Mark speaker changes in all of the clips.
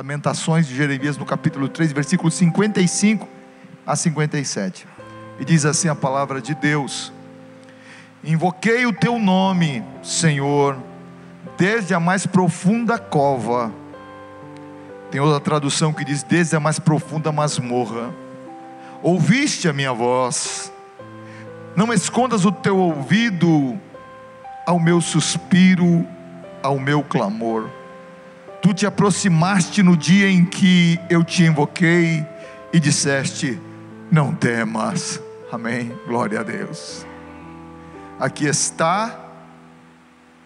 Speaker 1: Lamentações de Jeremias, no capítulo 3, versículos 55 a 57. E diz assim a palavra de Deus: invoquei o teu nome, Senhor, desde a mais profunda cova. Tem outra tradução que diz: desde a mais profunda masmorra. Ouviste a minha voz, não escondas o teu ouvido ao meu suspiro, ao meu clamor. Tu te aproximaste no dia em que eu te invoquei e disseste: não temas. Amém, glória a Deus. Aqui está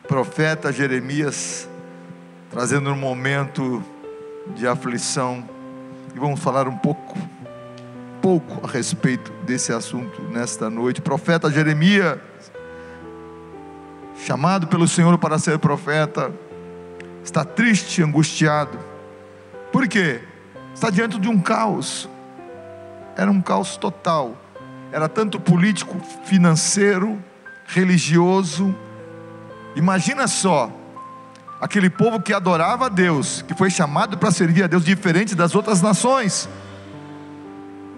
Speaker 1: o profeta Jeremias trazendo um momento de aflição, e vamos falar um pouco a respeito desse assunto nesta noite. Profeta Jeremias, chamado pelo Senhor para ser profeta, está triste, angustiado. Por quê? Está diante de um caos. Era um caos total. Era tanto político, financeiro, religioso. Imagina só, aquele povo que adorava a Deus, que foi chamado para servir a Deus, diferente das outras nações,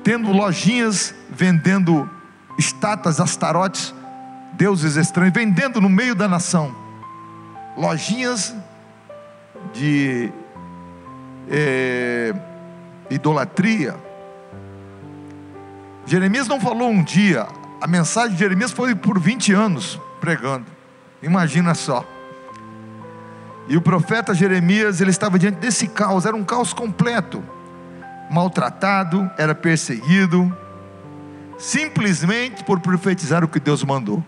Speaker 1: tendo lojinhas vendendo estátuas, astarotes, deuses estranhos, vendendo no meio da nação, lojinhas de idolatria. Jeremias não falou um dia, a mensagem de Jeremias foi por 20 anos pregando, imagina só. E o profeta Jeremias, ele estava diante desse caos, era um caos completo, maltratado, era perseguido, simplesmente por profetizar o que Deus mandou.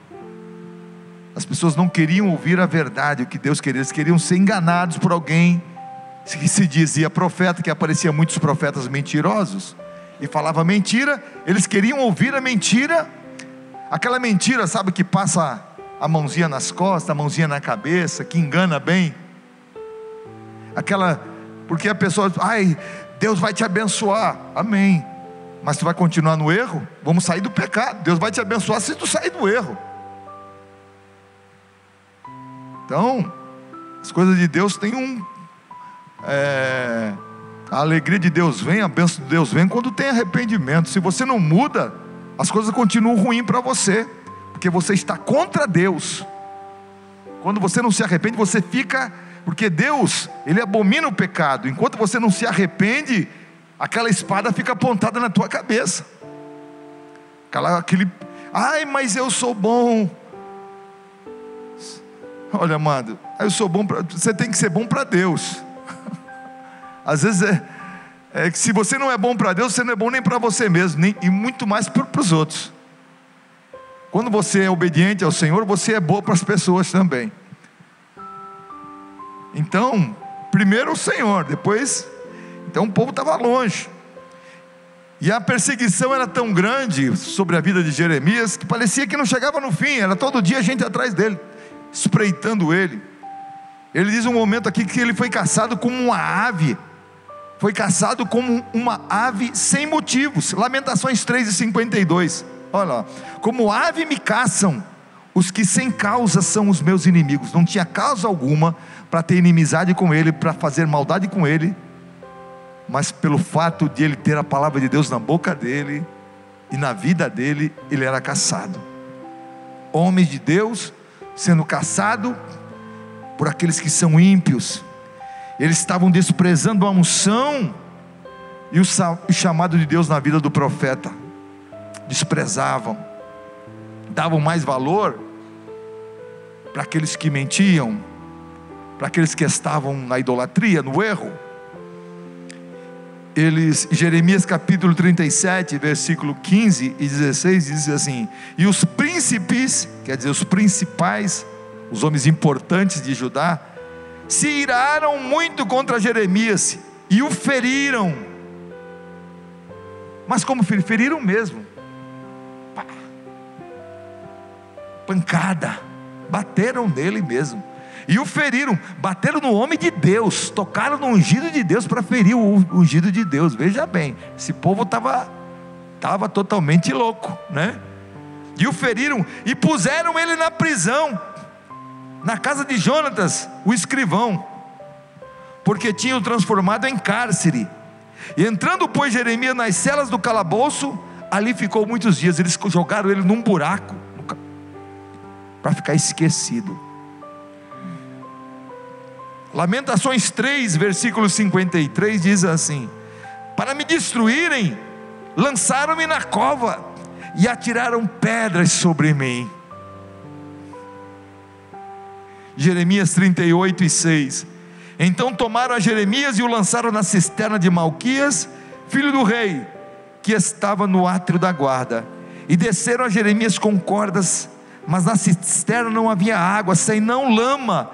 Speaker 1: As pessoas não queriam ouvir a verdade, o que Deus queria, eles queriam ser enganados por alguém que se dizia profeta, que aparecia muitos profetas mentirosos, e falava mentira. Eles queriam ouvir a mentira, aquela mentira, sabe, que passa a mãozinha nas costas, a mãozinha na cabeça, que engana bem, aquela, porque a pessoa, ai, Deus vai te abençoar, amém, mas tu vai continuar no erro? Vamos sair do pecado. Deus vai te abençoar se tu sair do erro. Então, as coisas de Deus têm a alegria de Deus vem, a bênção de Deus vem quando tem arrependimento. Se você não muda, as coisas continuam ruins para você, porque você está contra Deus. Quando você não se arrepende, você fica, porque Deus, Ele abomina o pecado. Enquanto você não se arrepende, aquela espada fica apontada na tua cabeça, ai, mas eu sou bom. Olha, amado, eu sou bom você tem que ser bom para Deus. Às vezes que se você não é bom para Deus, você não é bom nem para você mesmo, e muito mais para os outros. Quando você é obediente ao Senhor, você é bom para as pessoas também. Então, primeiro o Senhor, depois, então o povo estava longe, e a perseguição era tão grande sobre a vida de Jeremias, que parecia que não chegava no fim, era todo dia gente atrás dele, espreitando ele. Ele diz um momento aqui que ele foi caçado como uma ave, foi caçado como uma ave sem motivos. Lamentações 3:52, olha lá: como ave me caçam os que sem causa são os meus inimigos. Não tinha causa alguma para ter inimizade com ele, para fazer maldade com ele, mas pelo fato de ele ter a palavra de Deus na boca dele e na vida dele, ele era caçado. Homens de Deus sendo caçado por aqueles que são ímpios. Eles estavam desprezando a unção e o chamado de Deus na vida do profeta. Desprezavam, davam mais valor para aqueles que mentiam, para aqueles que estavam na idolatria, no erro. Jeremias capítulo 37, versículo 15 e 16 diz assim: e os príncipes, quer dizer os principais, os homens importantes de Judá, se iraram muito contra Jeremias e o feriram. Mas como feriram mesmo, pancada, bateram nele mesmo, e o feriram, bateram no homem de Deus, tocaram no ungido de Deus para ferir o ungido de Deus. Veja bem, esse povo estava totalmente louco, né? E o feriram e puseram ele na prisão, na casa de Jonatas, o escrivão. porque tinha o transformado em cárcere. E entrando, pois, Jeremias nas celas do calabouço, ali ficou muitos dias. Eles jogaram ele num buraco para ficar esquecido. Lamentações 3, versículo 53 diz assim: para me destruírem, lançaram-me na cova e atiraram pedras sobre mim. Jeremias 38 e 6: então tomaram a Jeremias e o lançaram na cisterna de Malquias, filho do rei, que estava no átrio da guarda, e desceram a Jeremias com cordas, mas na cisterna não havia água, senão lama,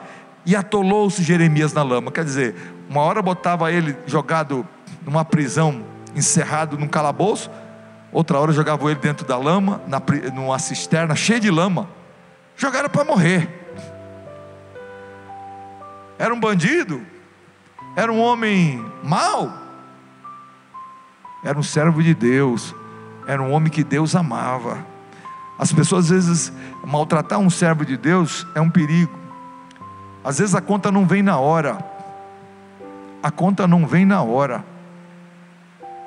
Speaker 1: e atolou-se Jeremias na lama. Quer dizer, uma hora botava ele jogado numa prisão, encerrado num calabouço, outra hora jogava ele dentro da lama, numa cisterna cheia de lama. Jogaram para morrer. Era um bandido? Era um homem mau? Era um servo de Deus, era um homem que Deus amava. As pessoas às vezes, maltratar um servo de Deus é um perigo. Às vezes a conta não vem na hora,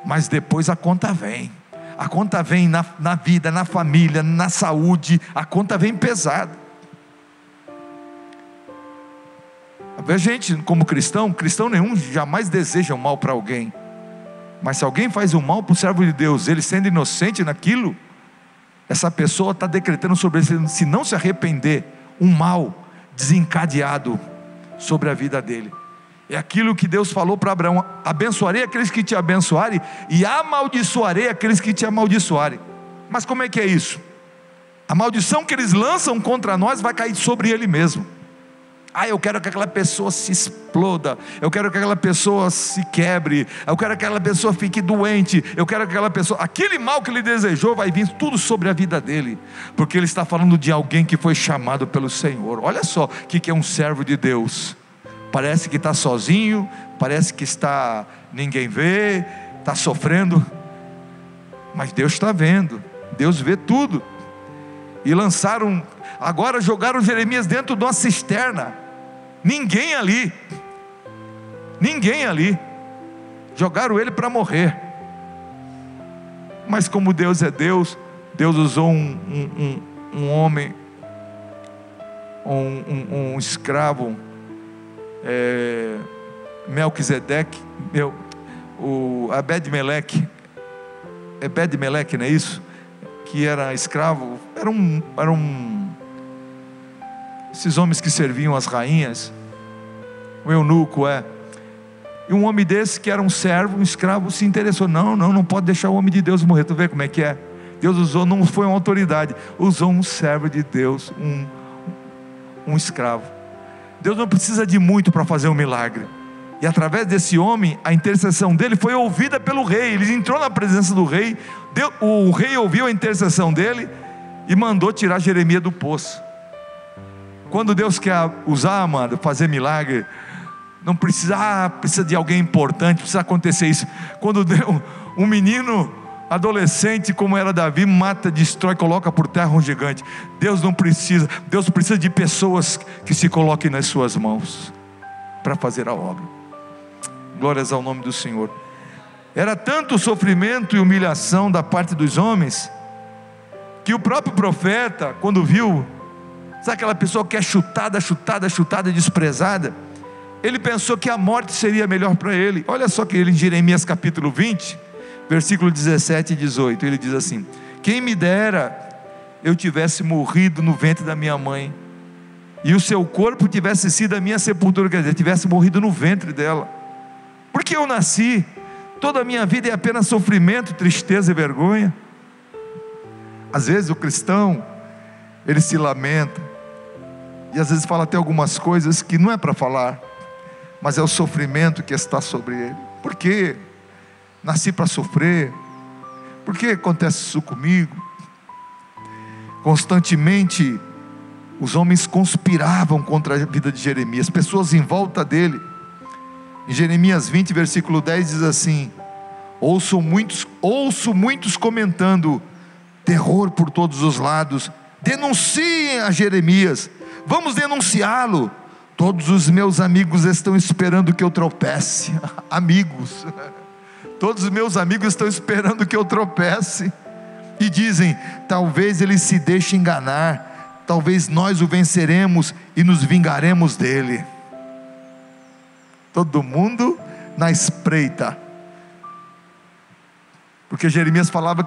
Speaker 1: mas depois a conta vem. A conta vem na vida, na família, na saúde, a conta vem pesada. A gente, como cristão nenhum jamais deseja o mal para alguém, mas se alguém faz o mal para o servo de Deus, ele sendo inocente naquilo, essa pessoa está decretando sobre ele, se não se arrepender, um mal desencadeado sobre a vida dele. É aquilo que Deus falou para Abraão: abençoarei aqueles que te abençoarem e amaldiçoarei aqueles que te amaldiçoarem. Mas como é que é isso? A maldição que eles lançam contra nós vai cair sobre ele mesmo. Eu quero que aquela pessoa se exploda, eu quero que aquela pessoa se quebre, eu quero que aquela pessoa fique doente, eu quero que aquela pessoa, aquele mal que ele desejou vai vir tudo sobre a vida dele, porque ele está falando de alguém que foi chamado pelo Senhor. Olha só o que é um servo de Deus. Parece que está sozinho, parece que ninguém vê, está sofrendo, mas Deus está vendo, Deus vê tudo. E agora jogaram Jeremias dentro de uma cisterna, ninguém ali, jogaram ele para morrer. Mas como Deus é Deus, Deus usou um homem, um escravo, Melquisedeque, o Ebed-Meleque, não é isso? Que era escravo, esses homens que serviam as rainhas, o eunuco e um homem desse que era um servo, um escravo, se interessou: não pode deixar o homem de Deus morrer. Tu vê como é que é? Deus usou, não foi uma autoridade, usou um servo de Deus, um escravo. Deus não precisa de muito para fazer um milagre, e através desse homem, a intercessão dele foi ouvida pelo rei. Ele entrou na presença do rei, o rei ouviu a intercessão dele e mandou tirar Jeremias do poço. Quando Deus quer usar, amado, fazer milagre, não precisa, precisa de alguém importante, precisa acontecer isso. Quando um menino adolescente como era Davi, mata, destrói, coloca por terra um gigante. Deus não precisa, Deus precisa de pessoas que se coloquem nas suas mãos para fazer a obra. Glórias ao nome do Senhor. Era tanto sofrimento e humilhação da parte dos homens, que o próprio profeta, quando viu, sabe aquela pessoa que é chutada, desprezada, ele pensou que a morte seria melhor para ele. Olha só que ele, em Jeremias capítulo 20, versículo 17 e 18, ele diz assim: quem me dera eu tivesse morrido no ventre da minha mãe, e o seu corpo tivesse sido a minha sepultura, quer dizer, tivesse morrido no ventre dela, porque eu nasci, toda a minha vida é apenas sofrimento, tristeza e vergonha. Às vezes o cristão, ele se lamenta, e às vezes fala até algumas coisas que não é para falar, mas é o sofrimento que está sobre ele. Por quê? Nasci para sofrer? Por que acontece isso comigo? Constantemente os homens conspiravam contra a vida de Jeremias, pessoas em volta dele. Em Jeremias 20, versículo 10 diz assim: ouço muitos comentando: terror por todos os lados, denunciem a Jeremias, vamos denunciá-lo. Todos os meus amigos estão esperando que eu tropece. Amigos, todos os meus amigos estão esperando que eu tropece, e dizem: talvez ele se deixe enganar, talvez nós o venceremos e nos vingaremos dele. Todo mundo na espreita, porque Jeremias falava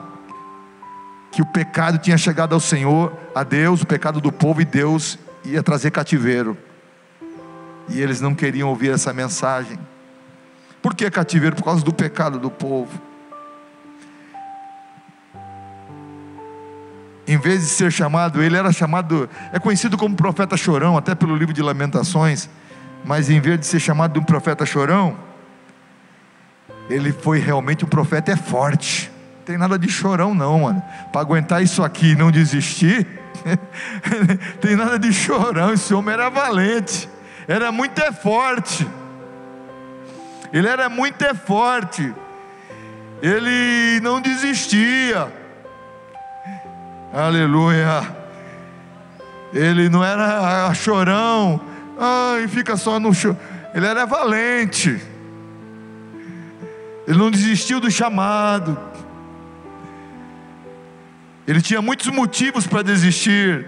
Speaker 1: que o pecado tinha chegado ao Senhor, a Deus, o pecado do povo, e Deus ia trazer cativeiro, e eles não queriam ouvir essa mensagem. Por que cativeiro? Por causa do pecado do povo. Em vez de ser chamado, ele era chamado, é conhecido como profeta chorão, até pelo livro de Lamentações. Mas em vez de ser chamado de um profeta chorão, ele foi realmente um profeta forte. Não tem nada de chorão não, mano. Para aguentar isso aqui e não desistir, tem nada de chorão. Esse homem era valente, era muito forte. Ele era muito forte. Ele não desistia. Aleluia. Ele não era chorão, ai, fica só no choro. Ele era valente. Ele não desistiu do chamado. Ele tinha muitos motivos para desistir,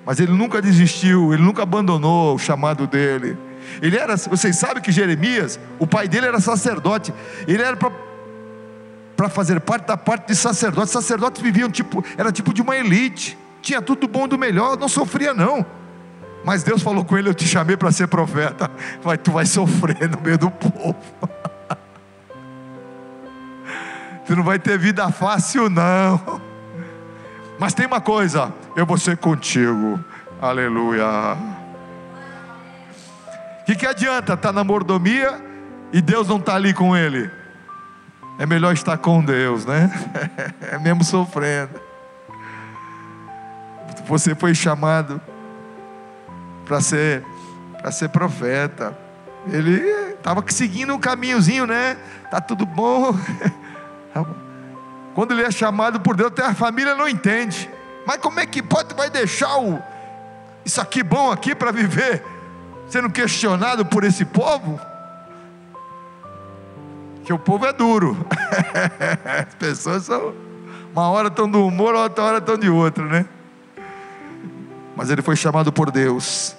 Speaker 1: mas ele nunca desistiu, ele nunca abandonou o chamado dele. Ele era, vocês sabem que Jeremias, o pai dele era sacerdote. Ele era para fazer parte da parte de sacerdotes. Sacerdotes viviam era tipo de uma elite, tinha tudo do bom e do melhor, não sofria não. Mas Deus falou com ele: eu te chamei para ser profeta, mas tu vai sofrer no meio do povo. Tu não vai ter vida fácil não. Mas tem uma coisa: eu vou ser contigo. Aleluia. O que adianta estar na mordomia e Deus não está ali com ele? É melhor estar com Deus, né? É mesmo sofrendo. Você foi chamado para ser profeta. Ele estava seguindo um caminhozinho, né? Tá tudo bom. Quando ele é chamado por Deus, até a família não entende. Mas como é que pode, vai deixar isso aqui bom aqui para viver sendo questionado por esse povo? Que o povo é duro. As pessoas são, uma hora estão de humor, outra hora estão de outro, né? Mas ele foi chamado por Deus.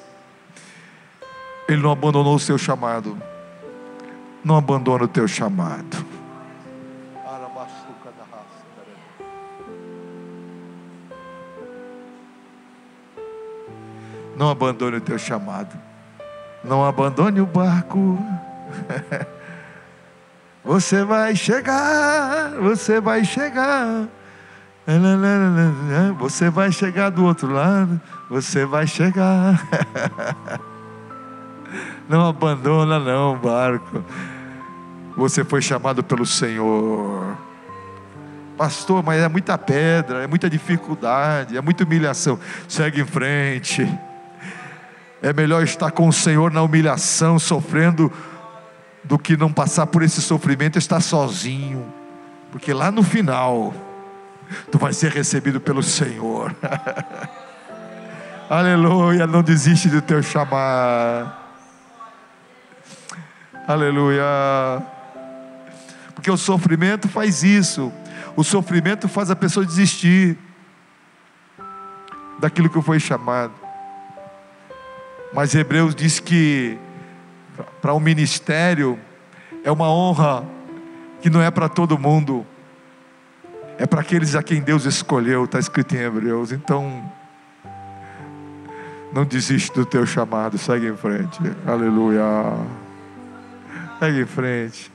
Speaker 1: Ele não abandonou o seu chamado. Não abandona o teu chamado. Não abandone o teu chamado. Não abandone o barco. Você vai chegar. Você vai chegar. Você vai chegar do outro lado. Você vai chegar. Não abandona não o barco. Você foi chamado pelo Senhor. Pastor, mas é muita pedra, é muita dificuldade, é muita humilhação. Segue em frente. É melhor estar com o Senhor na humilhação, sofrendo, do que não passar por esse sofrimento e estar sozinho. Porque lá no final tu vai ser recebido pelo Senhor. Aleluia. Não desiste do teu chamado. Aleluia. Porque o sofrimento faz isso. O sofrimento faz a pessoa desistir daquilo que foi chamado. Mas Hebreus diz que para o ministério é uma honra que não é para todo mundo, é para aqueles a quem Deus escolheu. Está escrito em Hebreus. Então não desiste do teu chamado, segue em frente. Aleluia. Segue em frente.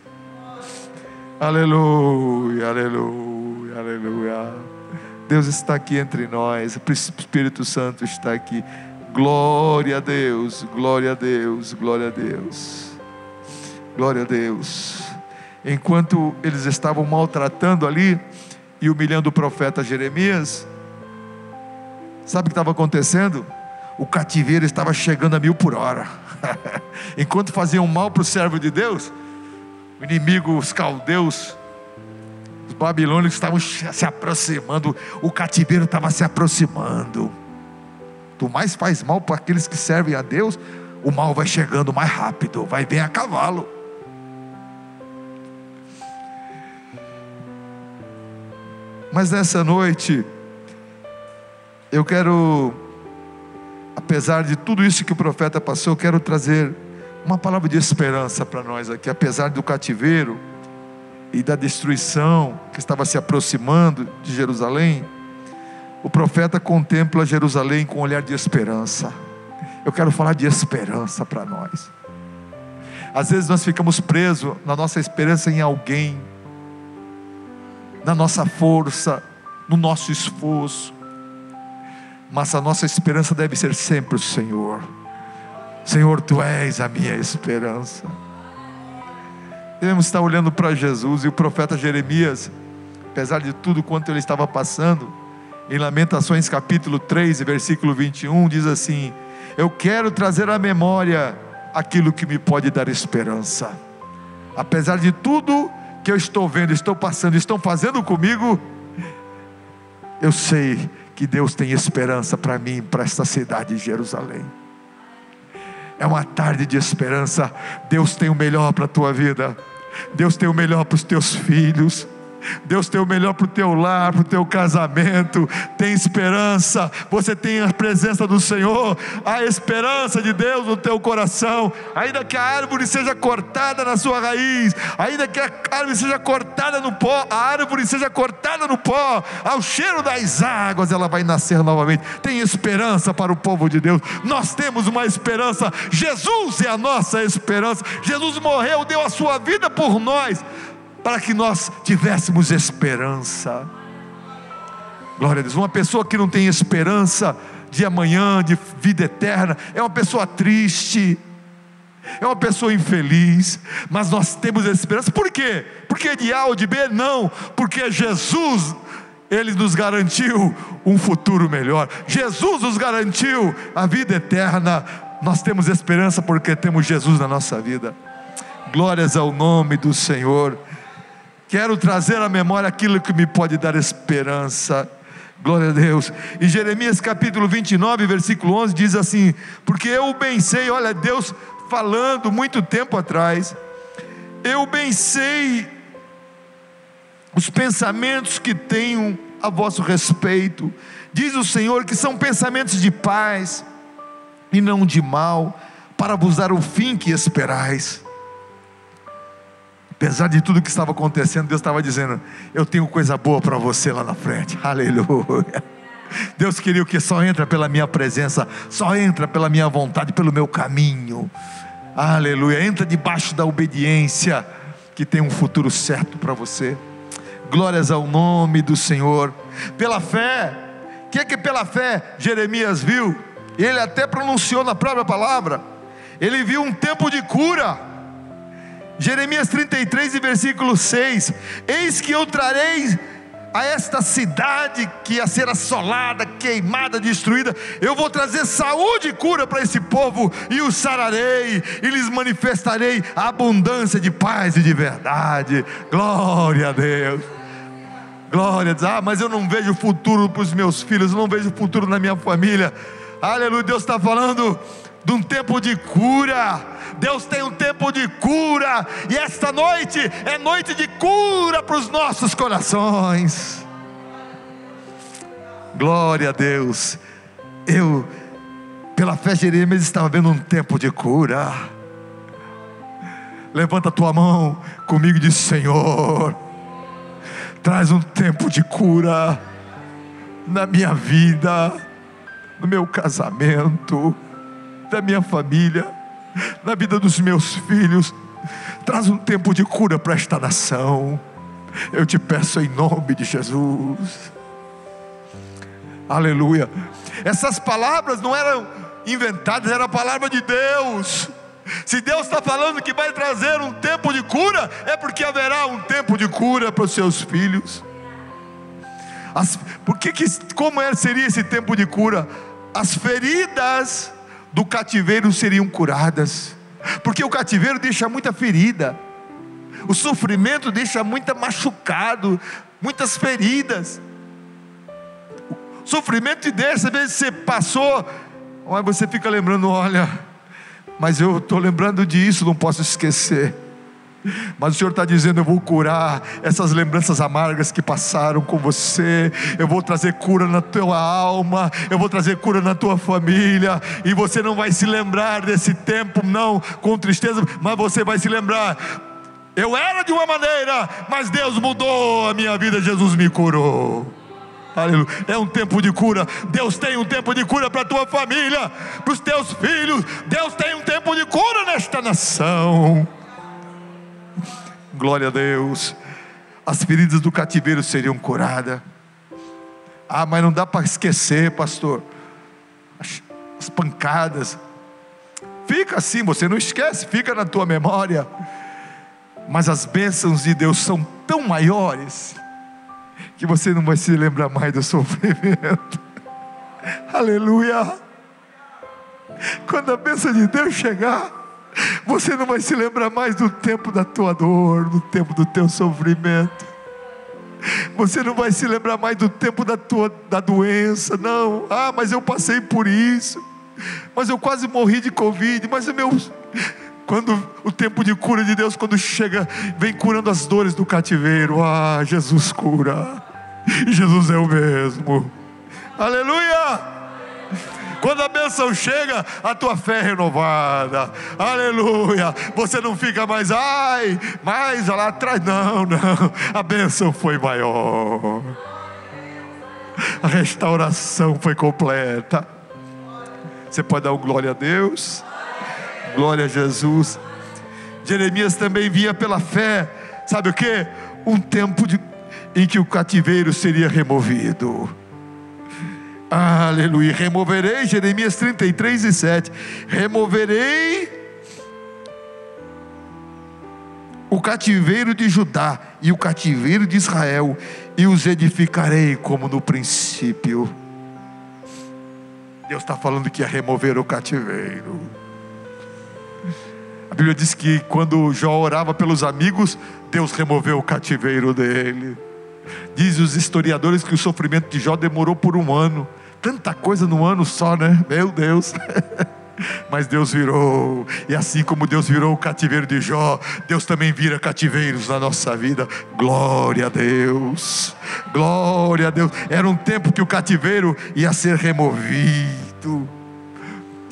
Speaker 1: Aleluia, aleluia, aleluia. Deus está aqui entre nós, o Espírito Santo está aqui. Glória a Deus, glória a Deus, glória a Deus, glória a Deus. Enquanto eles estavam maltratando ali e humilhando o profeta Jeremias, sabe o que estava acontecendo? O cativeiro estava chegando a 1000 por hora. Enquanto faziam mal para o servo de Deus, o inimigo, os caldeus, os babilônios estavam se aproximando. O cativeiro estava se aproximando. Tu mais faz mal para aqueles que servem a Deus, o mal vai chegando mais rápido, vai bem a cavalo. Mas nessa noite, eu quero, apesar de tudo isso que o profeta passou, eu quero trazer uma palavra de esperança para nós aqui. Apesar do cativeiro e da destruição que estava se aproximando de Jerusalém, o profeta contempla Jerusalém com um olhar de esperança. Eu quero falar de esperança para nós. Às vezes nós ficamos presos na nossa esperança em alguém, na nossa força, no nosso esforço, mas a nossa esperança deve ser sempre o Senhor. Senhor, Tu és a minha esperança. Devemos estar olhando para Jesus. E o profeta Jeremias, apesar de tudo quanto ele estava passando, em Lamentações capítulo 3 versículo 21, diz assim: eu quero trazer à memória aquilo que me pode dar esperança. Apesar de tudo que eu estou vendo, estou passando, estão fazendo comigo, eu sei que Deus tem esperança para mim, para esta cidade de Jerusalém. É uma tarde de esperança. Deus tem o melhor para a tua vida. Deus tem o melhor para os teus filhos. Deus tem o melhor para o teu lar, para o teu casamento. Tem esperança. Você tem a presença do Senhor, a esperança de Deus no teu coração. Ainda que a árvore seja cortada na sua raiz, ainda que a árvore seja cortada no pó, ao cheiro das águas ela vai nascer novamente. Tem esperança para o povo de Deus. Nós temos uma esperança. Jesus é a nossa esperança. Jesus morreu, deu a sua vida por nós, para que nós tivéssemos esperança. Glória a Deus. Uma pessoa que não tem esperança de amanhã, de vida eterna, é uma pessoa triste, é uma pessoa infeliz. Mas nós temos esperança. Por quê? Porque de A ou de B? Não, porque Jesus, Ele nos garantiu um futuro melhor. Jesus nos garantiu a vida eterna. Nós temos esperança porque temos Jesus na nossa vida. Glórias ao nome do Senhor. Quero trazer à memória aquilo que me pode dar esperança. Glória a Deus. Em Jeremias capítulo 29 versículo 11 diz assim: porque eu bem sei, olha Deus falando muito tempo atrás, eu bem sei os pensamentos que tenho a vosso respeito, diz o Senhor, que são pensamentos de paz e não de mal, para vos dar o fim que esperais. Apesar de tudo que estava acontecendo, Deus estava dizendo: eu tenho coisa boa para você lá na frente. Aleluia. Deus queria que só entra pela minha presença, só entra pela minha vontade, pelo meu caminho. Aleluia. Entra debaixo da obediência, que tem um futuro certo para você. Glórias ao nome do Senhor. Pela fé, o que é que pela fé Jeremias viu? Ele até pronunciou na própria palavra. Ele viu um tempo de cura. Jeremias 33 e versículo 6: eis que eu trarei a esta cidade que ia ser assolada, queimada, destruída, eu vou trazer saúde e cura para esse povo, e os sararei, e lhes manifestarei a abundância de paz e de verdade. Glória a Deus. Glória a Deus. Mas eu não vejo futuro para os meus filhos, eu não vejo futuro na minha família. Aleluia. Deus está falando de um tempo de cura. Deus tem um tempo de cura, e esta noite é noite de cura para os nossos corações. Glória a Deus. Eu, pela fé, Jeremias estava vendo um tempo de cura. Levanta a tua mão comigo e diz: Senhor, traz um tempo de cura na minha vida, no meu casamento, da minha família, na vida dos meus filhos. Traz um tempo de cura para esta nação. Eu te peço em nome de Jesus. Aleluia. Essas palavras não eram inventadas, era a palavra de Deus. Se Deus está falando que vai trazer um tempo de cura, é porque haverá um tempo de cura para os seus filhos. Como seria esse tempo de cura? As feridas do cativeiro seriam curadas, porque o cativeiro deixa muita ferida, o sofrimento deixa muito machucado, muitas feridas. O sofrimento te deixa, às vezes você passou, mas você fica lembrando: olha, mas eu estou lembrando disso, não posso esquecer. Mas o Senhor está dizendo: eu vou curar essas lembranças amargas que passaram com você. Eu vou trazer cura na tua alma, eu vou trazer cura na tua família. E você não vai se lembrar desse tempo não com tristeza, mas você vai se lembrar: eu era de uma maneira, mas Deus mudou a minha vida, Jesus me curou. Aleluia. É um tempo de cura. Deus tem um tempo de cura para a tua família, para os teus filhos. Deus tem um tempo de cura nesta nação. Glória a Deus. As feridas do cativeiro seriam curadas. Mas não dá para esquecer, pastor, as pancadas. Fica assim, você não esquece, fica na tua memória. Mas as bênçãos de Deus são tão maiores que você não vai se lembrar mais do sofrimento. Aleluia. Quando a bênção de Deus chegar, você não vai se lembrar mais do tempo da tua dor, do tempo do teu sofrimento. Você não vai se lembrar mais do tempo da doença. Não, mas eu passei por isso, mas eu quase morri de Covid. Mas quando o tempo de cura de Deus, quando chega, vem curando as dores do cativeiro. Jesus cura, e Jesus é o mesmo. Aleluia. Quando a bênção chega, a tua fé é renovada. Aleluia. Você não fica mais, mais lá atrás. Não, a bênção foi maior. A restauração foi completa. Você pode dar um glória a Deus? Glória a Jesus. Jeremias também via pela fé, sabe o que? Um tempo em que o cativeiro seria removido. Aleluia. Removerei, Jeremias 33:7. Removerei o cativeiro de Judá e o cativeiro de Israel, e os edificarei como no princípio. Deus está falando que ia remover o cativeiro. A Bíblia diz que quando Jó orava pelos amigos, Deus removeu o cativeiro dele. Diz os historiadores que o sofrimento de Jó demorou por 1 ano. Tanta coisa num ano só, né? Meu Deus. Mas Deus virou. E assim como Deus virou o cativeiro de Jó, Deus também vira cativeiros na nossa vida. Glória a Deus. Glória a Deus. Era um tempo que o cativeiro ia ser removido.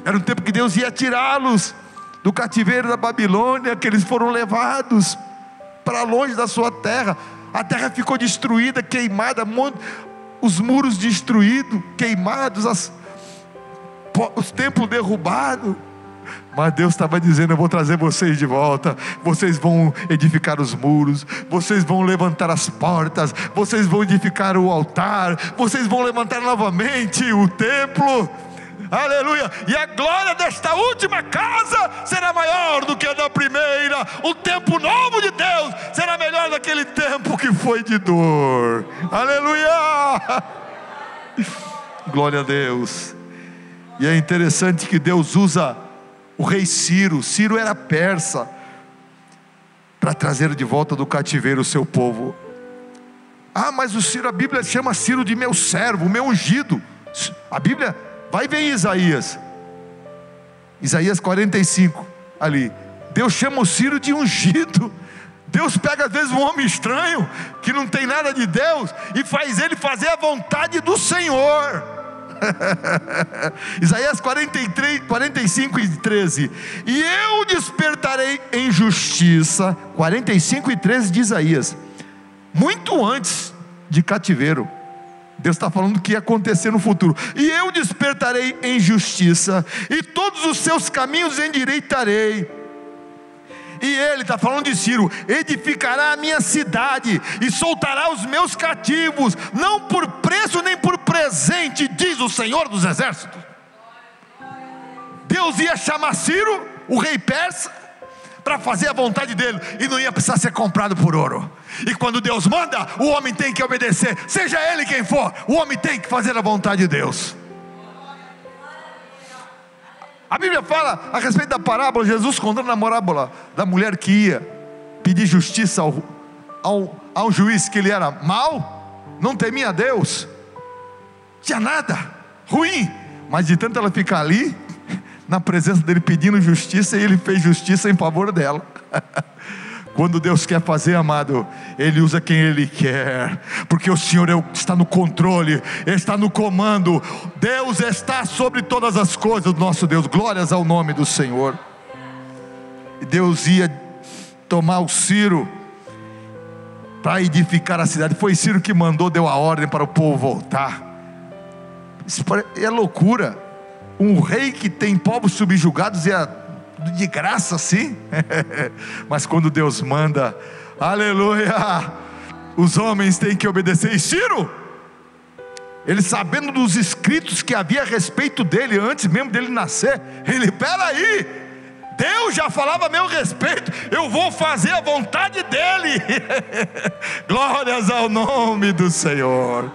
Speaker 1: Era um tempo que Deus ia tirá-los do cativeiro da Babilônia, que eles foram levados para longe da sua terra. A terra ficou destruída, queimada, os muros destruídos, queimados, os templos derrubados. Mas Deus estava dizendo: eu vou trazer vocês de volta. Vocês vão edificar os muros, vocês vão levantar as portas, vocês vão edificar o altar, vocês vão levantar novamente o templo. Aleluia. E a glória desta última casa será maior do que a da primeira. O tempo novo de Deus será melhor daquele tempo que foi de dor. Aleluia. Glória a Deus. E é interessante que Deus usa o rei Ciro. Ciro era persa, para trazer de volta do cativeiro o seu povo. Mas o Ciro, a Bíblia chama Ciro de meu servo, meu ungido. A Bíblia vai ver em Isaías 45 ali. Deus chama o Ciro de ungido. Deus pega às vezes um homem estranho, que não tem nada de Deus, e faz ele fazer a vontade do Senhor. Isaías 45:13. E eu despertarei em justiça. 45:13 de Isaías. Muito antes de cativeiro, Deus está falando que ia acontecer no futuro. E eu despertarei em justiça, e todos os seus caminhos endireitarei. E ele está falando de Ciro: edificará a minha cidade e soltará os meus cativos, não por preço nem por presente, diz o Senhor dos Exércitos. Deus ia chamar Ciro, o rei persa, para fazer a vontade dele, e não ia precisar ser comprado por ouro. E quando Deus manda, o homem tem que obedecer, seja ele quem for. O homem tem que fazer a vontade de Deus. A Bíblia fala a respeito da parábola, Jesus contando a parábola da mulher que ia pedir justiça ao juiz, que ele era mau, não temia a Deus, tinha nada, ruim, mas de tanto ela ficar ali, na presença dele pedindo justiça, e ele fez justiça em favor dela. Quando Deus quer fazer, amado, Ele usa quem Ele quer, porque o Senhor está no controle, Ele está no comando. Deus está sobre todas as coisas, nosso Deus. Glórias ao nome do Senhor. E Deus ia tomar o Ciro para edificar a cidade. Foi Ciro que mandou, deu a ordem para o povo voltar. Isso é loucura. Um rei que tem povos subjugados de graça assim. Mas quando Deus manda, aleluia, os homens têm que obedecer. E Ciro, ele sabendo dos escritos que havia a respeito dele, antes mesmo dele nascer, ele, peraí, Deus já falava a meu respeito, eu vou fazer a vontade dele. Glórias ao nome do Senhor.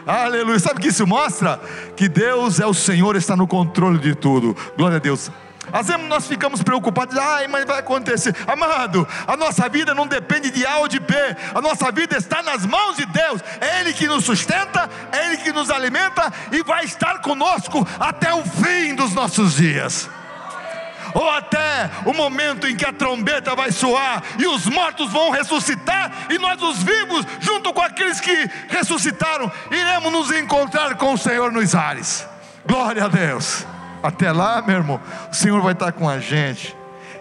Speaker 1: Aleluia. Sabe o que isso mostra? Que Deus é o Senhor, está no controle de tudo. Glória a Deus. Às vezes nós ficamos preocupados, mas vai acontecer. Amado, a nossa vida não depende de A ou de B. A nossa vida está nas mãos de Deus. É Ele que nos sustenta, é Ele que nos alimenta, e vai estar conosco até o fim dos nossos dias, ou até o momento em que a trombeta vai soar e os mortos vão ressuscitar, e nós os vivos, junto com aqueles que ressuscitaram, iremos nos encontrar com o Senhor nos ares. Glória a Deus. Até lá, meu irmão, o Senhor vai estar com a gente.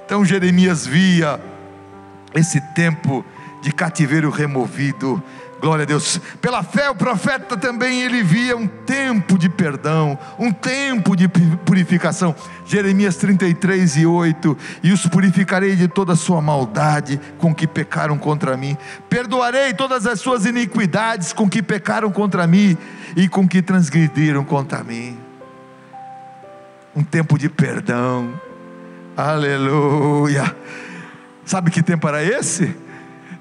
Speaker 1: Então Jeremias via esse tempo de cativeiro removido. Glória a Deus. Pela fé o profeta também, ele via um tempo de perdão, um tempo de purificação. Jeremias 33:8: e os purificarei de toda a sua maldade com que pecaram contra mim, perdoarei todas as suas iniquidades com que pecaram contra mim e com que transgrediram contra mim. Um tempo de perdão. Aleluia. Sabe que tempo era esse?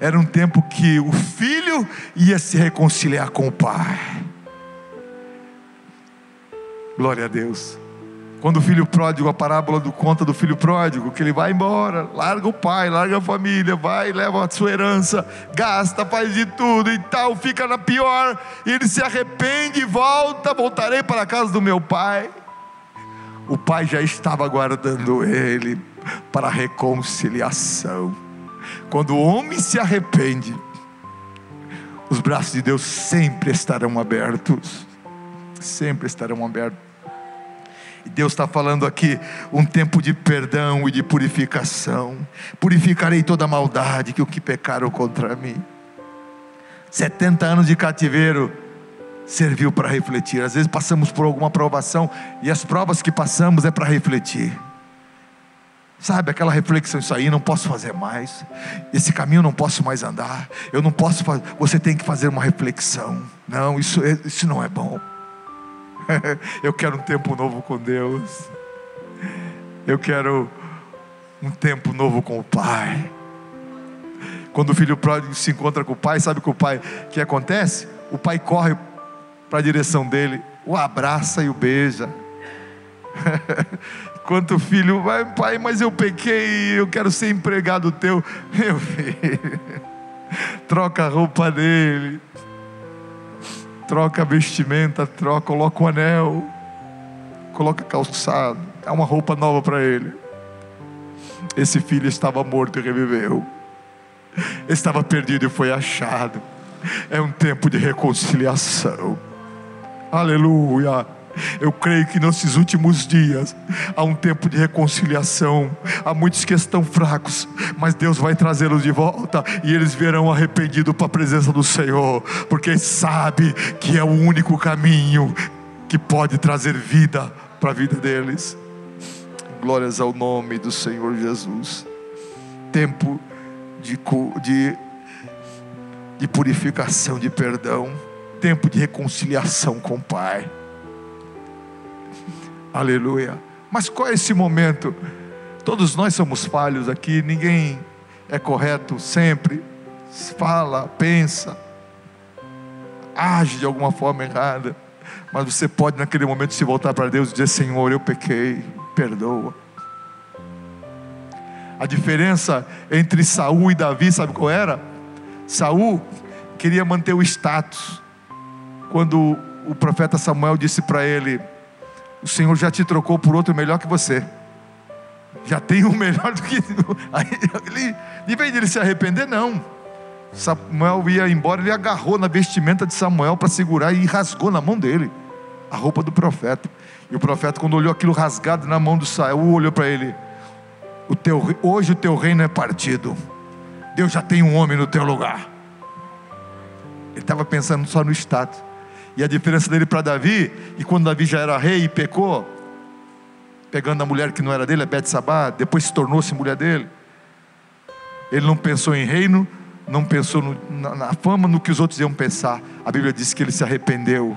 Speaker 1: Era um tempo que o filho ia se reconciliar com o pai. Glória a Deus. Quando o filho pródigo, a parábola conta do filho pródigo, que ele vai embora, larga o pai, larga a família, vai, leva a sua herança, gasta, faz de tudo e tal, fica na pior, e ele se arrepende e voltarei para a casa do meu pai. O pai já estava aguardando ele para a reconciliação. Quando o homem se arrepende, os braços de Deus sempre estarão abertos. Sempre estarão abertos. E Deus está falando aqui, um tempo de perdão e de purificação. Purificarei toda a maldade que pecaram contra mim. 70 anos de cativeiro serviu para refletir. Às vezes passamos por alguma provação, e as provas que passamos é para refletir. Sabe, aquela reflexão, isso aí não posso fazer mais, esse caminho não posso mais andar, eu não posso fazer. Você tem que fazer uma reflexão. Não, isso não é bom. Eu quero um tempo novo com Deus. Eu quero um tempo novo com o Pai. Quando o filho pródigo se encontra com o pai, sabe o que acontece? O pai corre para a direção dele, o abraça e o beija. Enquanto o filho vai, pai, mas eu pequei, eu quero ser empregado teu. Meu filho, troca a roupa dele, troca a vestimenta, coloca o anel, coloca calçado, dá uma roupa nova para ele. Esse filho estava morto e reviveu, estava perdido e foi achado. É um tempo de reconciliação. Aleluia. Eu creio que nesses últimos dias há um tempo de reconciliação. Há muitos que estão fracos, mas Deus vai trazê-los de volta, e eles virão arrependidos para a presença do Senhor, porque sabe que é o único caminho que pode trazer vida para a vida deles. Glórias ao nome do Senhor Jesus. Tempo de purificação, de perdão. Tempo de reconciliação com o Pai. Aleluia. Mas qual é esse momento? Todos nós somos falhos aqui, ninguém é correto sempre. Fala, pensa, age de alguma forma errada. Mas você pode naquele momento se voltar para Deus e dizer: Senhor, eu pequei, perdoa. A diferença entre Saul e Davi, sabe qual era? Saul queria manter o status. Quando o profeta Samuel disse para ele: o Senhor já te trocou por outro melhor que você. Já tem um melhor do que... Aí em vez de ele se arrepender, não. Samuel ia embora, ele agarrou na vestimenta de Samuel para segurar e rasgou na mão dele a roupa do profeta. E o profeta, quando olhou aquilo rasgado na mão do Saul, olhou para ele: hoje o teu reino é partido, Deus já tem um homem no teu lugar. Ele estava pensando só no status. E a diferença dele para Davi, que quando Davi já era rei e pecou, pegando a mulher que não era dele, a Betsabá, depois se tornou-se mulher dele, ele não pensou em reino, não pensou na fama, no que os outros iam pensar. A Bíblia diz que ele se arrependeu.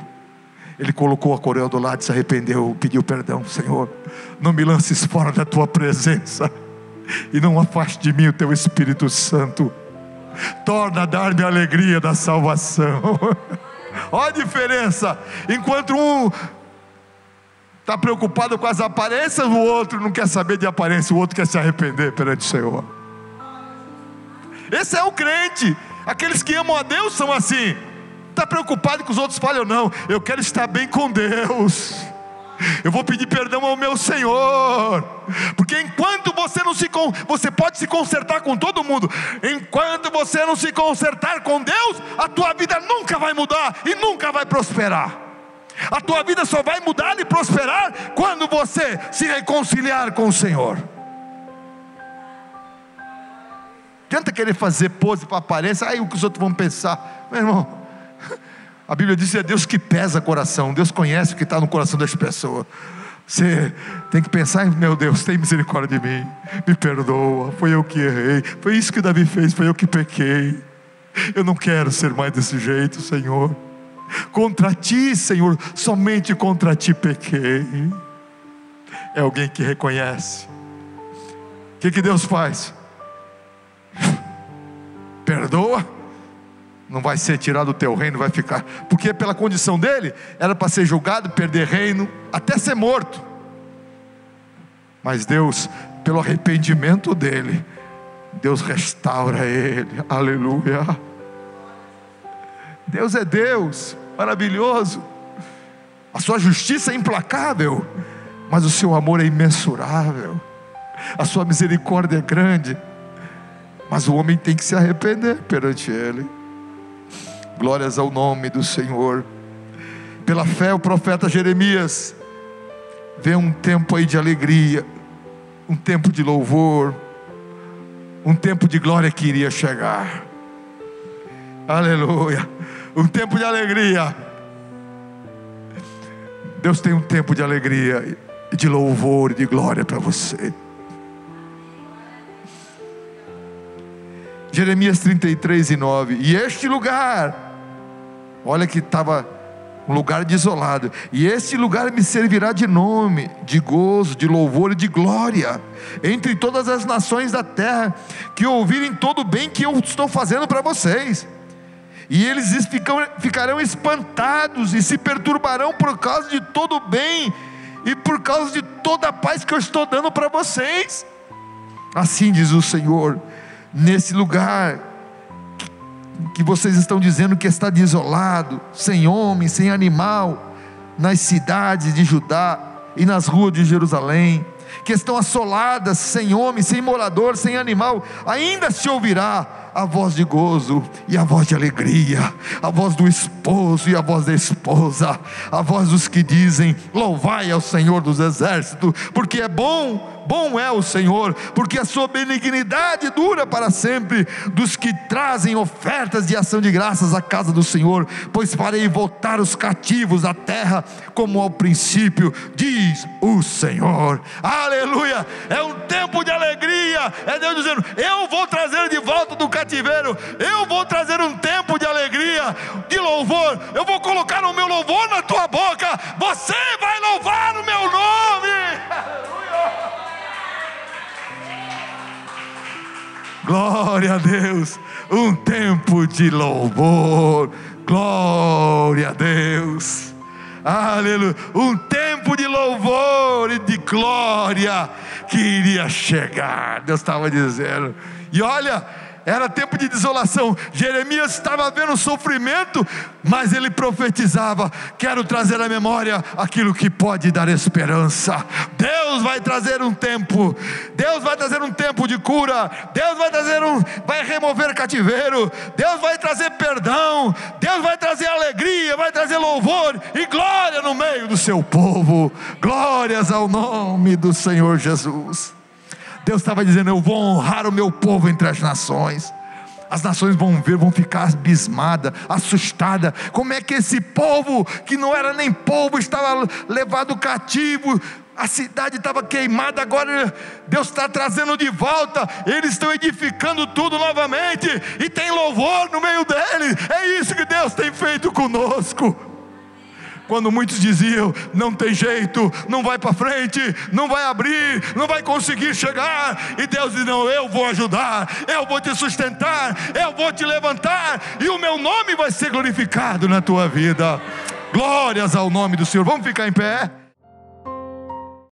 Speaker 1: Ele colocou a coroa do lado, se arrependeu, pediu perdão: Senhor, não me lances fora da tua presença, e não afaste de mim o teu Espírito Santo. Torna a dar-me a alegria da salvação. Olha a diferença. Enquanto um está preocupado com as aparências, o outro não quer saber de aparência, o outro quer se arrepender perante o Senhor. Esse é o crente. Aqueles que amam a Deus são assim. Está preocupado que os outros falem ou não? Eu quero estar bem com Deus. Eu vou pedir perdão ao meu Senhor. Porque enquanto você pode se consertar com todo mundo, enquanto você não se consertar com Deus, a tua vida nunca vai mudar e nunca vai prosperar. A tua vida só vai mudar e prosperar quando você se reconciliar com o Senhor. Tenta querer fazer pose para aparência, aí o que os outros vão pensar. Meu irmão, a Bíblia diz que é Deus que pesa o coração. Deus conhece o que está no coração das pessoas. Você tem que pensar: meu Deus, tem misericórdia de mim, me perdoa, foi eu que errei, foi isso que Davi fez, foi eu que pequei. Eu não quero ser mais desse jeito, Senhor. Contra ti, Senhor, somente contra ti pequei. É alguém que reconhece. O que Deus faz? Perdoa. Não vai ser tirado o teu reino, vai ficar. Porque pela condição dele, era para ser julgado, perder reino, até ser morto. Mas Deus, pelo arrependimento dele, Deus restaura ele. Aleluia. Deus é Deus, maravilhoso. A sua justiça é implacável, mas o seu amor é imensurável. A sua misericórdia é grande, mas o homem tem que se arrepender perante ele. Glórias ao nome do Senhor. Pela fé o profeta Jeremias vê um tempo aí de alegria, um tempo de louvor, um tempo de glória que iria chegar. Aleluia. Um tempo de alegria. Deus tem um tempo de alegria, de louvor e de glória para você. Jeremias 33:9. E este lugar, olha que estava um lugar desolado, e este lugar me servirá de nome, de gozo, de louvor e de glória entre todas as nações da terra, que ouvirem todo o bem que eu estou fazendo para vocês. E eles ficarão espantados e se perturbarão por causa de todo o bem e por causa de toda a paz que eu estou dando para vocês. Assim diz o Senhor: nesse lugar que vocês estão dizendo que está desolado, sem homem, sem animal, nas cidades de Judá e nas ruas de Jerusalém, que estão assoladas, sem homem, sem morador, sem animal, ainda se ouvirá a voz de gozo e a voz de alegria, a voz do esposo e a voz da esposa, a voz dos que dizem: louvai ao Senhor dos exércitos, porque é bom, bom é o Senhor, porque a sua benignidade dura para sempre. Dos que trazem ofertas de ação de graças à casa do Senhor, pois farei voltar os cativos à terra como ao princípio, diz o Senhor. Aleluia. É um tempo de alegria, é Deus dizendo: eu vou trazer de volta do cativeiro, eu vou trazer um tempo de alegria, de louvor. Eu vou colocar o meu louvor na tua boca, você vai louvar o meu nome. Aleluia. Glória a Deus. Um tempo de louvor. Glória a Deus. Aleluia. Um tempo de louvor e de glória que iria chegar. Deus estava dizendo. E olha, era tempo de desolação. Jeremias estava vendo sofrimento, mas ele profetizava: quero trazer à memória aquilo que pode dar esperança. Deus vai trazer um tempo, Deus vai trazer um tempo de cura, Deus vai remover cativeiro, Deus vai trazer perdão, Deus vai trazer alegria, vai trazer louvor e glória no meio do seu povo. Glórias ao nome do Senhor Jesus. Deus estava dizendo: eu vou honrar o meu povo entre as nações. As nações vão ver, vão ficar abismadas, assustadas. Como é que esse povo, que não era nem povo, estava levado cativo, a cidade estava queimada, agora Deus está trazendo de volta, eles estão edificando tudo novamente, e tem louvor no meio deles. É isso que Deus tem feito conosco. Quando muitos diziam: não tem jeito, não vai para frente, não vai abrir, não vai conseguir chegar, e Deus diz: não, eu vou ajudar, eu vou te sustentar, eu vou te levantar, e o meu nome vai ser glorificado na tua vida. Glórias ao nome do Senhor. Vamos ficar em pé?